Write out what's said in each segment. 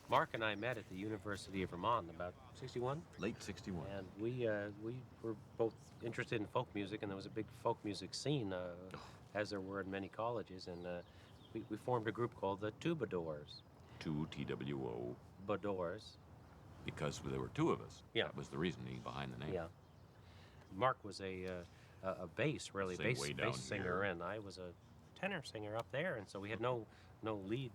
Mark and I met at the University of Vermont about 61, Late 61. and we were both interested in folk music, and there was a big folk music scene, as there were in many colleges, and we formed a group called the Tubadors. 2TWO, Badors, because there were two of us. Yeah. That was the reasoning behind the name. yeah. Mark was a bass, really, Sing way down bass singer, here. and I was a tenor singer up there, and so we had no lead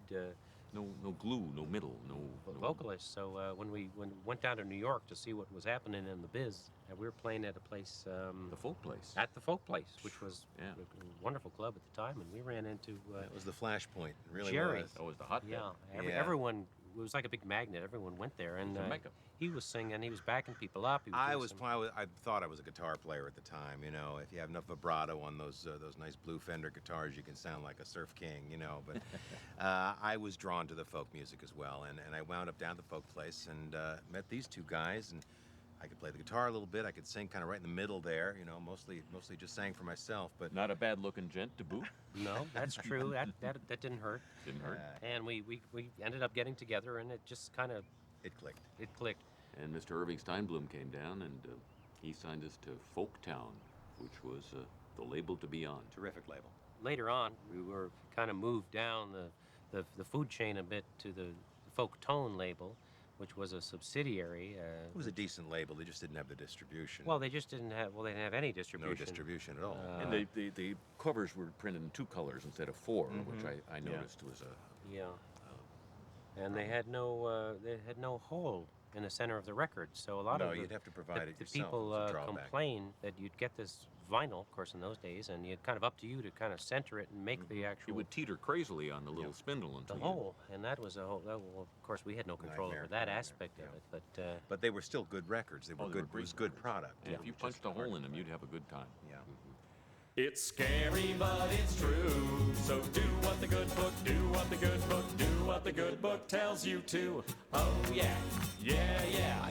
No glue, no middle, no vocalist. So when we went down to New York to see what was happening in the biz, we were playing at a place the folk place. at the Folk Place, which was Yeah. a wonderful club at the time, and we ran into It was the flashpoint. It really Jerry. was. That was the hotbed. yeah, Yeah. everyone. It was like a big magnet. Everyone went there, and It's a mecca. he was singing. He was backing people up. He was I doing was. some- I thought I was a guitar player at the time. You know, if you have enough vibrato on those nice blue Fender guitars, you can sound like a surf king. You know, but I was drawn to the folk music as well, and I wound up down at the Folk Place and met these two guys, and I could play the guitar a little bit. I could sing kind of right in the middle there. You know, mostly just sang for myself, but. Not a bad-looking gent to boot. No, that's true. That didn't hurt. Didn't hurt. And we ended up getting together, and it just kind of It clicked. it clicked. And Mr. Irving Steinblum came down, and he signed us to Folktown, which was the label to be on. Terrific label. Later on, we were kind of moved down the food chain a bit to the Folk Tone label, which was a subsidiary. It was a decent label. They just didn't have the distribution. Well, they just didn't have. Well, they didn't have any no distribution. distribution at all. And the covers were printed in 2 colors instead of 4, which I noticed was a... Yeah. And they had no hole in the center of the record, so a lot No, of you'd have to provide it the yourself. people It was a drawback. complained that you'd get this vinyl, of course, in those days, and it's kind of up to you to kind of center it and make the It actual would teeter crazily on the little spindle the until you... hole, and that was a whole. Well, of course, we had no control Nightmare, over that nightmare, aspect of yeah. it, but But they were still good records. They were Oh, they good. were It great was good records. product. And if you Just punched a hole hard in to them, you'd play. have a good time. Yeah. It's scary, but it's true. So do what the good book, do what the good book, do what the good book tells you to. Oh yeah, yeah, yeah.